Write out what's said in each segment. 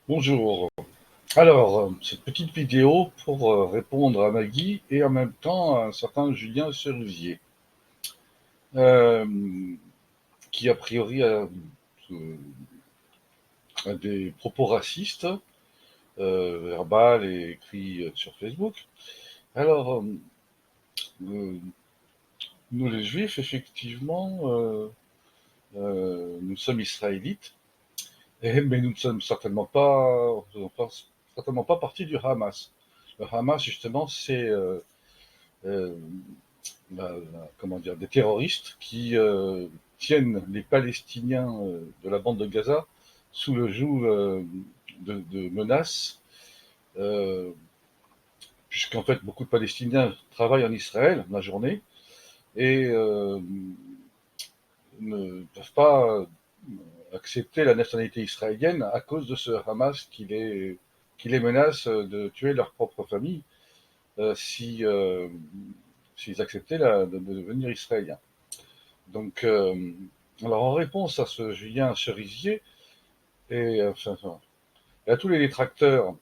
Bonjour. Alors, cette petite vidéo pour répondre à Maggie et en même temps à un certain Julien Cerusier, euh, qui a priori a des propos racistes, verbales et écrits sur Facebook. Alors, euh, nous les Juifs, effectivement, nous sommes israélites, mais nous ne sommes certainement pas partie du Hamas. Le Hamas, justement, c'est euh, comment dire, des terroristes qui tiennen les Palestiniens de la bande de Gaza sous le joug de menaces, euh, puisqu'en fait beaucoup de Palestiniens travaillent en Israël la journée et ne peuvent pas accepter la nationalité israélienne à cause de ce Hamas qui les menace de tuer leur propre famille si, s'ils acceptaient de devenir israéliens. Donc, alors en réponse à ce Julien Cerisier et à tous les détracteurs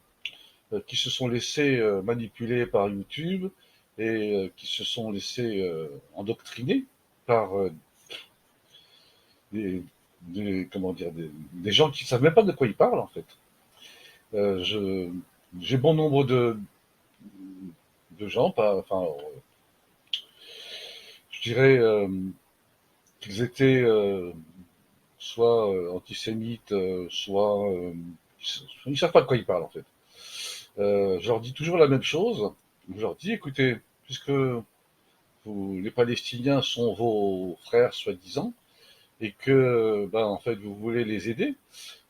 qui se sont laissés manipuler par YouTube et qui se sont laissés endoctriner par comment dire, des gens qui ne savent même pas de quoi ils parlent en fait. Euh, je- j'ai bon nombre de gens, pas, enfin, je dirais qu'ils étaient soit antisémites, soit ils ne savent pas de quoi ils parlent en fait. Je leur dis toujours la même chose. Je leur dis, écoutez, puisque les Palestiniens sont vos frères soi-disant, et que, ben, en fait, vous voulez les aider,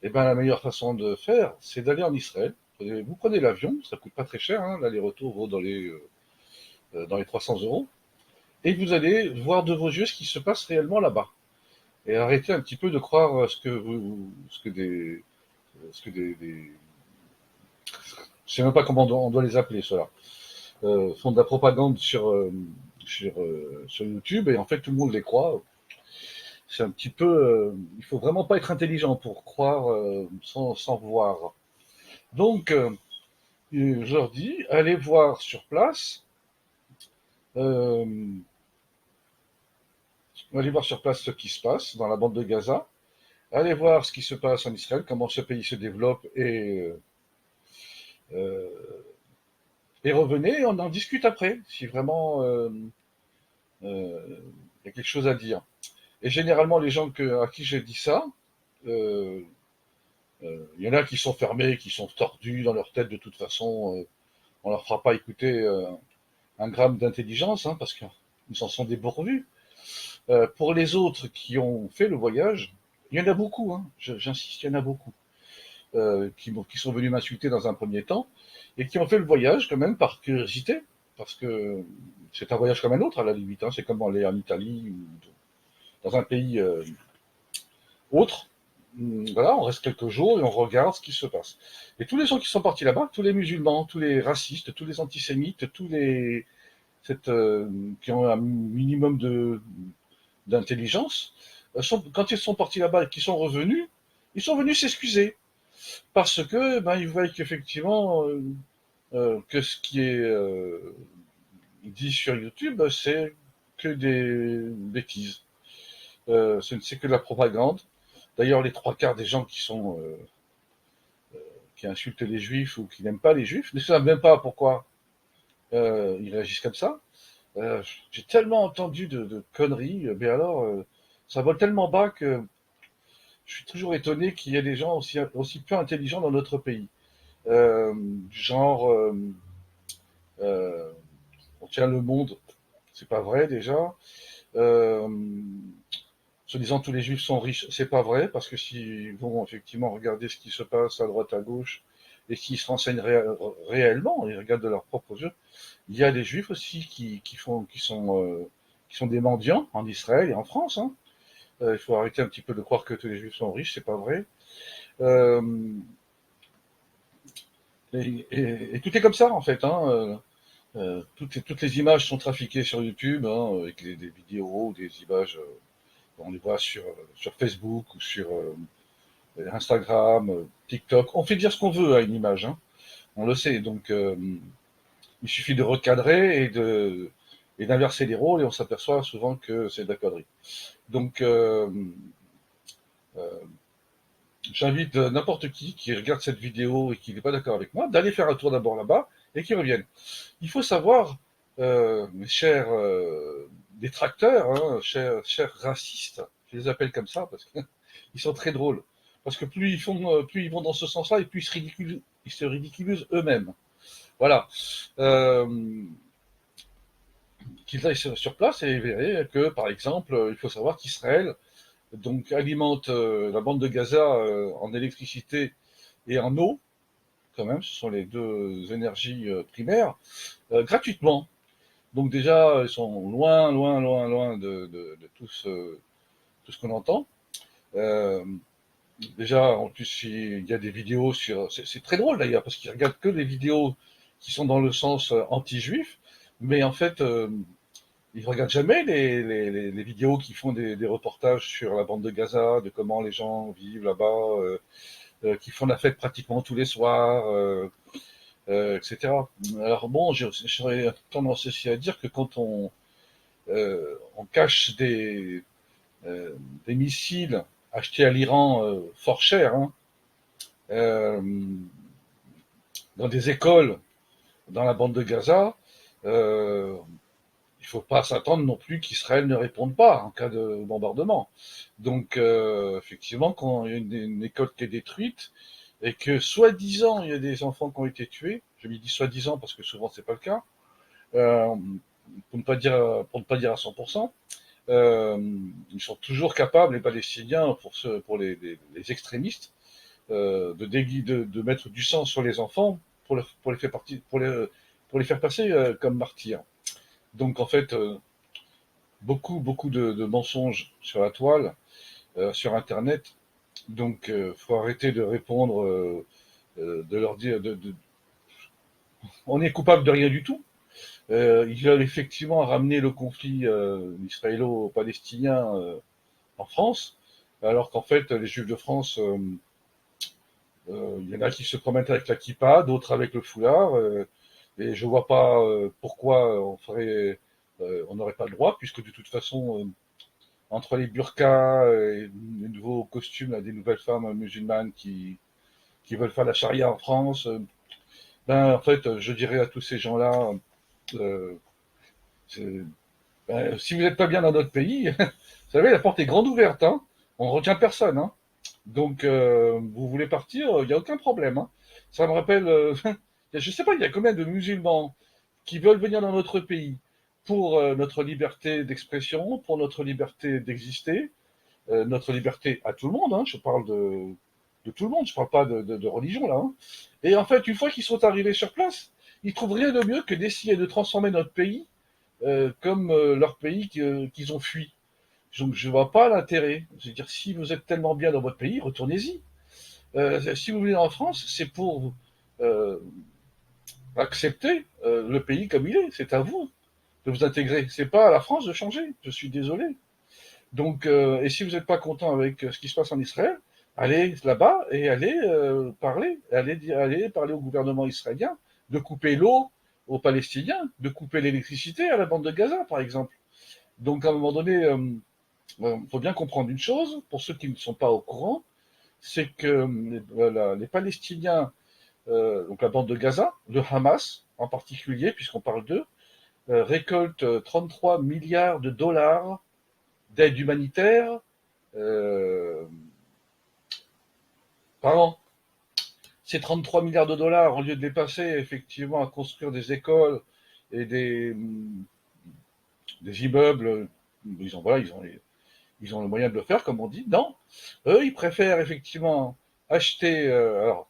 et ben, la meilleure façon de faire, c'est d'aller en Israël. Vous prenez l'avion, ça coûte pas très cher, hein, l'aller-retour vaut dans les 300 euros, et vous allez voir de vos yeux ce qui se passe réellement là-bas. Et arrêtez un petit peu de croire ce que je sais même pas comment on doit les appeler, ceux-là. Font de la propagande sur YouTube et en fait tout le monde les croit. C'est un petit peu, il faut vraiment pas être intelligent pour croire sans voir. Donc, je leur dis, euh, allez voir sur place ce qui se passe dans la bande de Gaza, allez voir ce qui se passe en Israël, comment ce pays se développe euh, et revenez, on en discute après, si vraiment il y a quelque chose à dire. Et généralement, les gens à qui j'ai dit ça, euh, il y en a qui sont fermés, qui sont tordus dans leur tête de toute façon. On leur fera pas écouter un gramme d'intelligence, hein, parce qu'ils s'en sont dépourvus. Pour les autres qui ont fait le voyage, il y en a beaucoup, hein, j'insiste, il y en a beaucoup, qui sont venus m'insulter dans un premier temps, et qui ont fait le voyage quand même par curiosité, parce que c'est un voyage comme un autre à la limite, hein, c'est comme aller en Italie ou dans un pays autre. Voilà, on reste quelques jours et on regarde ce qui se passe. Et tous les gens qui sont partis là-bas, tous les musulmans, tous les racistes, tous les antisémites, qui ont un minimum d'intelligence, quand ils sont partis là-bas et qu'ils sont revenus, ils sont venus s'excuser parce que ben ils voient qu'effectivement que ce qui est dit sur YouTube, c'est que des bêtises. C'est que de la propagande. D'ailleurs, les trois quarts des gens qui insultent les juifs ou qui n'aiment pas les juifs ne savent même pas pourquoi ils réagissent comme ça. J'ai tellement entendu de conneries, mais alors ça vole tellement bas que je suis toujours étonné qu'il y ait des gens aussi peu intelligents dans notre pays. Du genre, euh, on tient le monde, c'est pas vrai déjà. Euh, Se disant tous les juifs sont riches, c'est pas vrai, parce que s'ils vont effectivement regarder ce qui se passe à droite, à gauche, et s'ils se renseignent réellement, ils regardent de leurs propres yeux, il y a des juifs aussi qui sont des mendiants en Israël et en France. Hein. Il faut arrêter un petit peu de croire que tous les juifs sont riches, c'est pas vrai. Euh, et tout est comme ça en fait. Hein. Toutes les images sont trafiquées sur YouTube, hein, avec des vidéos, des images, on les voit sur Facebook ou Instagram, TikTok. On fait dire ce qu'on veut à une image, hein. On le sait. Donc, il suffit de recadrer et d'inverser les rôles et on s'aperçoit souvent que c'est de la connerie. Donc, euh, j'invite n'importe qui regarde cette vidéo et qui n'est pas d'accord avec moi d'aller faire un tour d'abord là-bas et qui revienne. Il faut savoir, mes chers détracteurs, hein, chers racistes, je les appelle comme ça parce qu'ils sont très drôles. Parce que plus ils vont dans ce sens-là et plus ils se ridiculisent eux-mêmes. Voilà. Euh, Qu'ils aillent sur place et verraient que, par exemple, il faut savoir qu'Israël donc alimente la bande de Gaza en électricité et en eau, quand même, ce sont les deux énergies primaires, gratuitement. Donc déjà, ils sont loin, loin, loin, loin de tout ce qu'on entend. Euh, Déjà, en plus, il y a des vidéos sur... C'est très drôle d'ailleurs, parce qu'ils regardent que les vidéos qui sont dans le sens anti-juif, mais en fait, ils ne regardent jamais les vidéos qui font des reportages sur la bande de Gaza, de comment les gens vivent là-bas, qui font la fête pratiquement tous les soirs, etc. Alors bon, j'aurais tendance aussi à dire que quand on cache des missiles achetés à l'Iran fort cher, hein, euh, dans des écoles dans la bande de Gaza, euh, il ne faut pas s'attendre non plus qu'Israël ne réponde pas en cas de bombardement. Donc, effectivement, quand il y a une école qui est détruite et que, soi-disant, il y a des enfants qui ont été tués, je me dis soi-disant parce que souvent c'est pas le cas, euh, pour ne pas dire à 100%, euh, ils sont toujours capables, les Palestiniens, pour les extrémistes, de mettre du sang sur les enfants pour les faire passer comme martyrs. Donc en fait, beaucoup de mensonges sur la toile, sur Internet. Donc faut arrêter de répondre, de leur dire, on est coupable de rien du tout. Ils veulent effectivement ramener le conflit israélo-palestinien en France, alors qu'en fait les Juifs de France, il y en a qui se promènent avec la kippa, d'autres avec le foulard. Et je vois pas pourquoi on n'aurait pas le droit, puisque de toute façon, entre les burqas et les nouveaux costumes là, des nouvelles femmes musulmanes qui veulent faire la charia en France, ben en fait, je dirais à tous ces gens-là, euh, si vous n'êtes pas bien dans notre pays, vous savez, la porte est grande ouverte, hein. On ne retient personne, hein. Donc, vous voulez partir, il n'y a aucun problème, hein. Ça me rappelle, je ne sais pas, il y a combien de musulmans qui veulent venir dans notre pays pour notre liberté d'expression, pour notre liberté d'exister, notre liberté à tout le monde, hein. Je parle de tout le monde, je ne parle pas de religion là, hein. Et en fait, une fois qu'ils sont arrivés sur place, ils trouvent rien de mieux que d'essayer de transformer notre pays comme leur pays qu'ils ont fui. Donc je ne vois pas l'intérêt. Je veux dire, si vous êtes tellement bien dans votre pays, retournez-y. Si vous venez en France, c'est pour euh, accepter le pays comme il est. C'est à vous de vous intégrer. C'est pas à la France de changer. Je suis désolé. Donc, et si vous n'êtes pas content avec ce qui se passe en Israël, allez là-bas et allez parler. Allez parler au gouvernement israélien de couper l'eau aux Palestiniens, de couper l'électricité à la bande de Gaza, par exemple. Donc, à un moment donné, il faut bien comprendre une chose, pour ceux qui ne sont pas au courant, c'est que les Palestiniens, donc la bande de Gaza, le Hamas en particulier, puisqu'on parle d'eux, récoltent 33 milliards de dollars d'aide humanitaire euh, par an. Ces 33 milliards de dollars, au lieu de les passer effectivement à construire des écoles et des immeubles, voilà, ils ont le moyen de le faire, comme on dit. Non, eux, ils préfèrent effectivement acheter. Alors,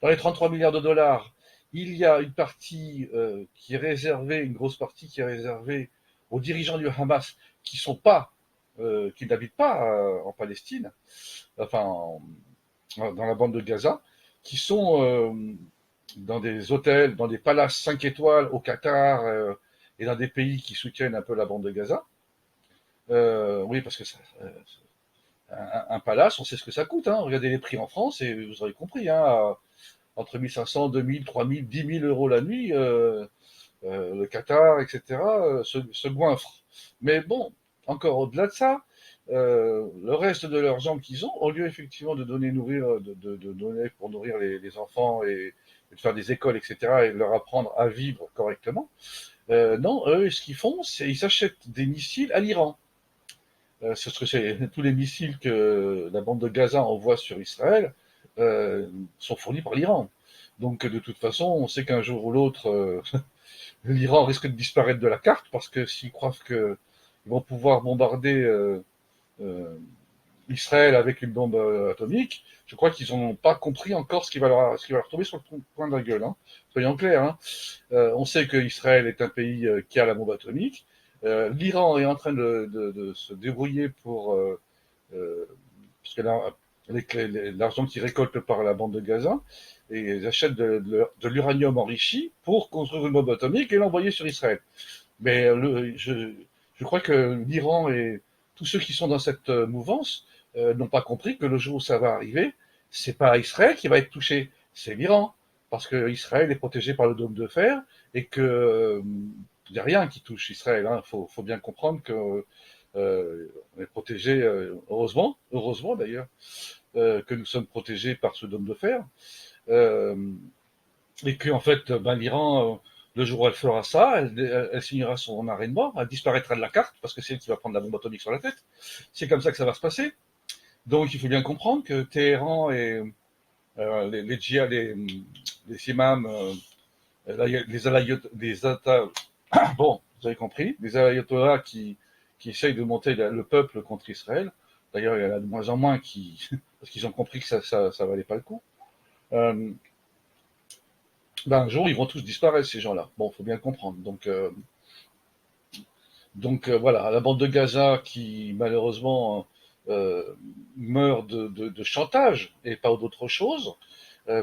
dans les 33 milliards de dollars, il y a une partie qui est réservée, une grosse partie qui est réservée aux dirigeants du Hamas qui n'habitent pas en Palestine, enfin dans la bande de Gaza, qui sont dans des hôtels, dans des palaces 5 étoiles au Qatar et dans des pays qui soutiennent un peu la bande de Gaza. Oui, parce que un palace, on sait ce que ça coûte, hein. Regardez les prix en France et vous aurez compris, hein, entre 1500, 2000, 3000, 10 000 euros la nuit, le Qatar, etc., se goinfrent. Mais bon, encore au-delà de ça, le reste de l'argent qu'ils ont, au lieu effectivement de donner nourrir, de donner pour nourrir les enfants et de faire des écoles, etc., et de leur apprendre à vivre correctement, non, eux, ce qu'ils font, c'est qu'ils s'achètent des missiles à l'Iran. C'est ce que c'est. Tous les missiles que la bande de Gaza envoie sur Israël sont fournis par l'Iran. Donc, de toute façon, on sait qu'un jour ou l'autre, l'Iran risque de disparaître de la carte parce que s'ils croient qu'ils vont pouvoir bombarder euh, Israël avec une bombe atomique, je crois qu'ils n'ont pas compris encore ce qui va leur tomber sur le coin de la gueule, hein. Soyons clairs, hein. On sait qu'Israël est un pays qui a la bombe atomique. L'Iran est en train de se débrouiller pour parce que là, avec l'argent qu'ils récoltent par la bande de Gaza, et ils achètent de l'uranium enrichi pour construire une bombe atomique et l'envoyer sur Israël. Mais je crois que l'Iran et tous ceux qui sont dans cette mouvance n'ont pas compris que le jour où ça va arriver, c'est pas Israël qui va être touché, c'est l'Iran. Parce que Israël est protégé par le dôme de fer et que il n'y a rien qui touche Israël. Il faut bien comprendre que on est protégé, heureusement d'ailleurs, que nous sommes protégés par ce dôme de fer. Euh, et que en fait, ben, l'Iran, le jour où elle fera ça, elle signera son arrêt de mort, elle disparaîtra de la carte parce que c'est elle qui va prendre la bombe atomique sur la tête. C'est comme ça que ça va se passer. Donc il faut bien comprendre que Téhéran et les djihad, les imams, bon, vous avez compris, les ayatollahs qui essayent de monter le peuple contre Israël. D'ailleurs, il y en a de moins en moins qui, parce qu'ils ont compris que ça valait pas le coup. Euh, ben, un jour, ils vont tous disparaître, ces gens-là. Bon, il faut bien le comprendre. Donc voilà, la bande de Gaza qui, malheureusement, meurt de chantage et pas d'autre chose,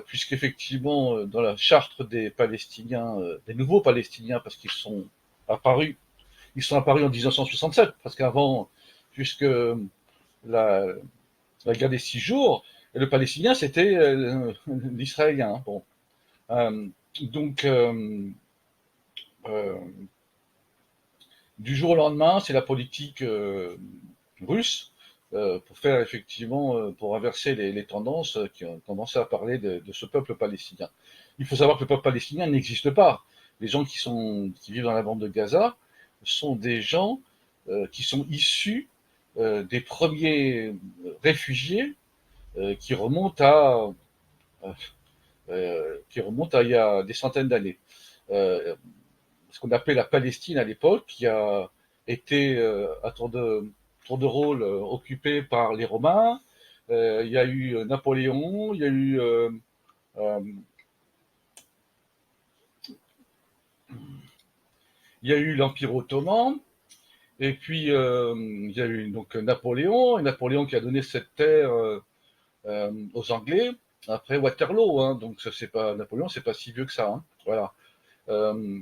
puisqu'effectivement, dans la charte des Palestiniens, des nouveaux Palestiniens, parce apparus, ils sont apparus en 1967, parce qu'avant, puisque la, la guerre des 6 jours, le Palestinien, c'était l'Israélien. Bon. Euh, donc, euh, du jour au lendemain, c'est la politique russe pour faire effectivement, pour inverser les tendances qui ont commencé à parler de ce peuple palestinien. Il faut savoir que le peuple palestinien n'existe pas. Les gens qui vivent dans la bande de Gaza sont des gens qui sont issus des premiers réfugiés euh, qui remontent à il y a des centaines d'années. Euh, Ce qu'on appelait la Palestine à l'époque, qui a été à tour de rôle occupée par les Romains. Il y a eu Napoléon, euh, il y a eu l'Empire ottoman, et puis il y a eu donc Napoléon, et Napoléon qui a donné cette terre aux Anglais après Waterloo. Hein, donc c'est pas Napoléon, c'est pas si vieux que ça. Hein, voilà. Euh,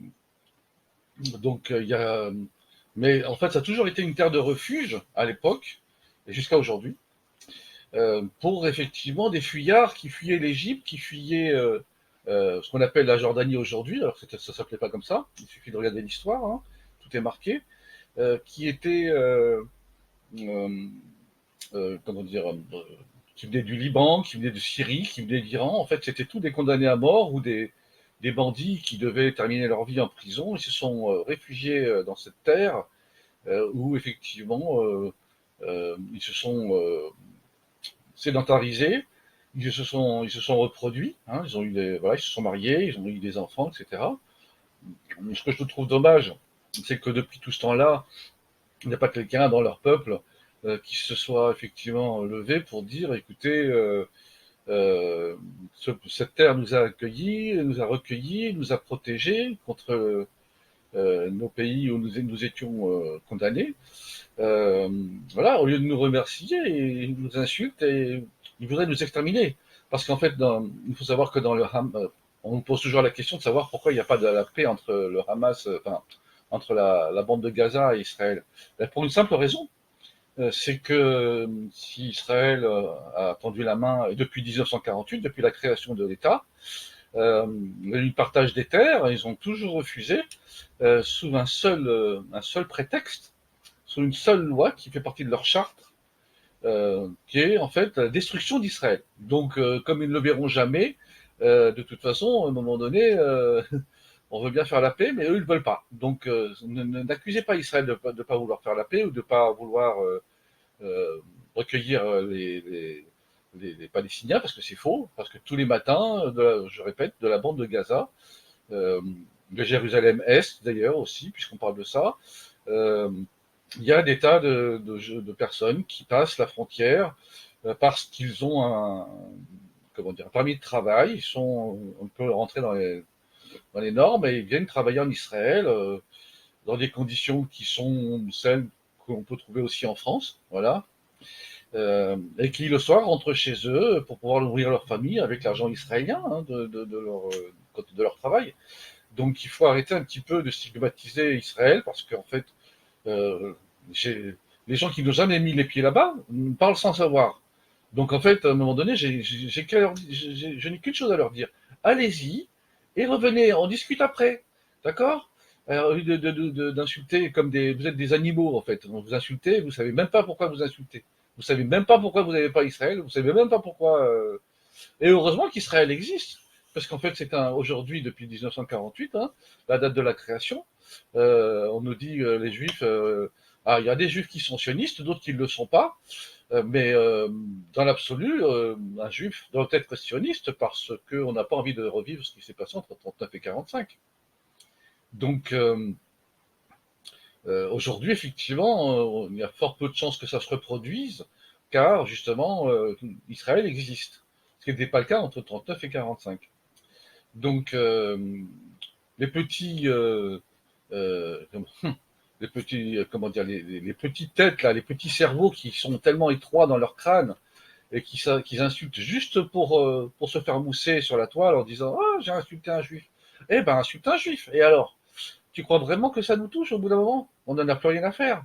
donc il y a Mais en fait, ça a toujours été une terre de refuge à l'époque, et jusqu'à aujourd'hui, pour effectivement des fuyards qui fuyaient l'Égypte, qui fuyaient ce qu'on appelle la Jordanie aujourd'hui, alors que ça s'appelait pas comme ça, il suffit de regarder l'histoire, hein, tout est marqué, qui étaient, euh, comment dire, qui venaient du Liban, qui venaient de Syrie, qui venaient d'Iran. En fait, c'était tous des condamnés à mort ou des bandits qui devaient terminer leur vie en prison. Ils se sont réfugiés dans cette terre où effectivement ils se sont sédentarisés, ils se sont reproduits, hein, ils ont eu voilà, ils se sont mariés, ils ont eu des enfants, etc. Mais ce que je trouve dommage, c'est que depuis tout ce temps-là, il n'y a pas quelqu'un dans leur peuple qui se soit effectivement levé pour dire, écoutez, cette terre nous a accueillis, nous a recueillis, nous a protégés contre nos pays où nous étions condamnés. Euh, voilà, au lieu de nous remercier, ils nous insultent et ils voudraient nous exterminer. Parce qu'en fait, il faut savoir que dans le Hamas, on pose toujours la question de savoir pourquoi il n'y a pas de la paix entre le Hamas, enfin, entre la bande de Gaza et Israël. Ben, pour une simple raison, c'est que si Israël a tendu la main depuis 1948, depuis la création de l'État, le partage des terres, ils ont toujours refusé sous un seul prétexte, sous une seule loi qui fait partie de leur charte, qui est en fait la destruction d'Israël. Donc, comme ils ne le verront jamais, de toute façon, à un moment donné, on veut bien faire la paix, mais eux, ils ne veulent pas. Donc, n'accusez pas Israël de ne pas vouloir faire la paix ou de ne pas vouloir euh, recueillir les Palestiniens, parce que c'est faux, parce que tous les matins, je répète, de la bande de Gaza, euh, de Jérusalem-Est d'ailleurs aussi, puisqu'on parle de ça, euh, il y a des tas de personnes qui passent la frontière parce qu'ils ont comment dire, un permis de travail, on peut rentrer dans les normes et ils viennent travailler en Israël dans des conditions qui sont celles qu'on peut trouver aussi en France, voilà, et qui le soir rentrent chez eux pour pouvoir nourrir leur famille avec l'argent israélien hein, de leur travail. Donc il faut arrêter un petit peu de stigmatiser Israël parce qu'en fait, euh, les gens qui n'ont jamais mis les pieds là-bas parlent sans savoir. Donc en fait, à un moment donné, je n'ai qu'une chose à leur dire. Allez-y et revenez, on discute après. D'accord? Alors, au lieu d'insulter comme vous êtes des animaux en fait. Vous insultez, vous savez même pas pourquoi vous insultez. Vous savez même pas pourquoi vous n'avez pas Israël. Vous savez même pas pourquoi. Et heureusement qu'Israël existe, parce qu'en fait c'est aujourd'hui depuis 1948, hein, la date de la création. On nous dit les Juifs. Il y a des Juifs qui sont sionistes, d'autres qui ne le sont pas. Mais dans l'absolu, un juif doit être sioniste parce qu'on n'a pas envie de revivre ce qui s'est passé entre 39 et 45. Donc aujourd'hui, effectivement, il y a fort peu de chances que ça se reproduise, car justement, Israël existe, ce qui n'était pas le cas entre 39 et 45. Donc les petits, euh, les petits, comment dire, les petites têtes là, les petits cerveaux qui sont tellement étroits dans leur crâne et qui insultent juste pour se faire mousser sur la toile en disant ah j'ai insulté un juif. Eh ben insulte un juif. Et alors, tu crois vraiment que ça nous touche au bout d'un moment? On n'en a plus rien à faire.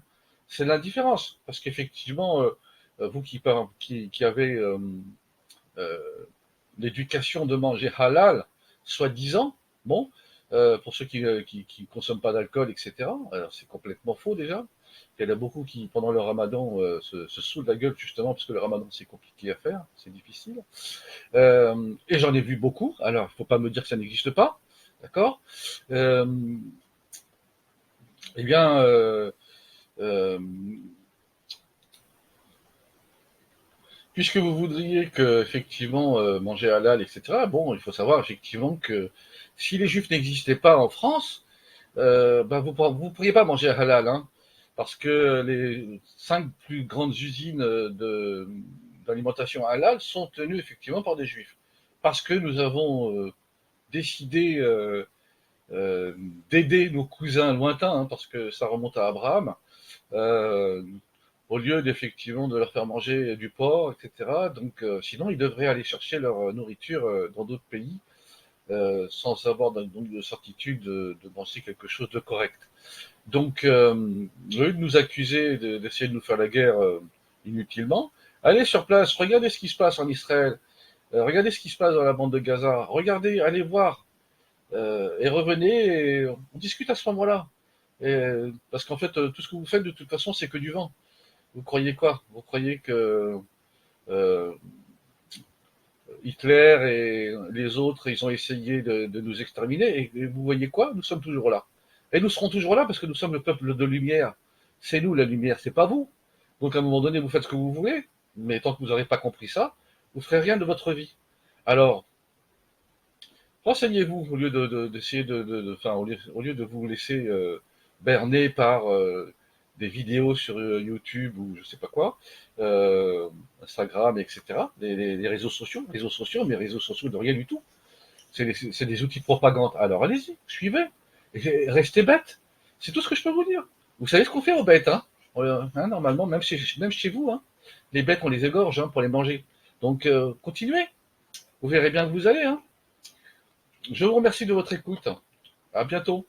C'est l'indifférence, parce qu'effectivement, vous qui avez euh, l'éducation de manger halal, soi-disant, bon, pour ceux qui consomment pas d'alcool, etc. Alors c'est complètement faux déjà. Il y en a beaucoup qui, pendant le ramadan, se saoulent la gueule justement parce que le ramadan c'est compliqué à faire, c'est difficile. Et j'en ai vu beaucoup. Alors, il ne faut pas me dire que ça n'existe pas, d'accord. euh, Eh bien, euh, puisque vous voudriez que effectivement manger halal, etc. Bon, il faut savoir effectivement que si les Juifs n'existaient pas en France, ben vous pourriez pas manger halal, hein, parce que les 5 plus grandes usines d'alimentation halal sont tenues effectivement par des Juifs, parce que nous avons décidé euh, d'aider nos cousins lointains, hein, parce que ça remonte à Abraham, euh, au lieu d'effectivement de leur faire manger du porc, etc. Donc, sinon, ils devraient aller chercher leur nourriture dans d'autres pays sans avoir donc de certitude de penser quelque chose de correct. Donc, au lieu de nous accuser d'essayer de nous faire la guerre inutilement, allez sur place, regardez ce qui se passe en Israël, regardez ce qui se passe dans la bande de Gaza, regardez, allez voir, et revenez et on discute à ce moment-là. Parce qu'en fait, tout ce que vous faites de toute façon, c'est que du vent. Vous croyez quoi? Vous croyez que euh, Hitler et les autres, ils ont essayé de nous exterminer et vous voyez quoi? Nous sommes toujours là. Et nous serons toujours là parce que nous sommes le peuple de lumière. C'est nous la lumière, c'est pas vous. Donc à un moment donné, vous faites ce que vous voulez, mais tant que vous n'aurez pas compris ça, vous ferez rien de votre vie. Alors, renseignez-vous au lieu d'essayer enfin, au lieu de vous laisser berner par des vidéos sur YouTube ou je sais pas quoi, Instagram, etc. Réseaux sociaux, mais réseaux sociaux de rien du tout. C'est des outils de propagande. Alors allez-y, suivez. Et restez bêtes. C'est tout ce que je peux vous dire. Vous savez ce qu'on fait aux bêtes, hein, hein, normalement, même chez vous, hein. Les bêtes, on les égorge hein, pour les manger. Donc continuez. Vous verrez bien que vous allez. Hein. Je vous remercie de votre écoute. À bientôt.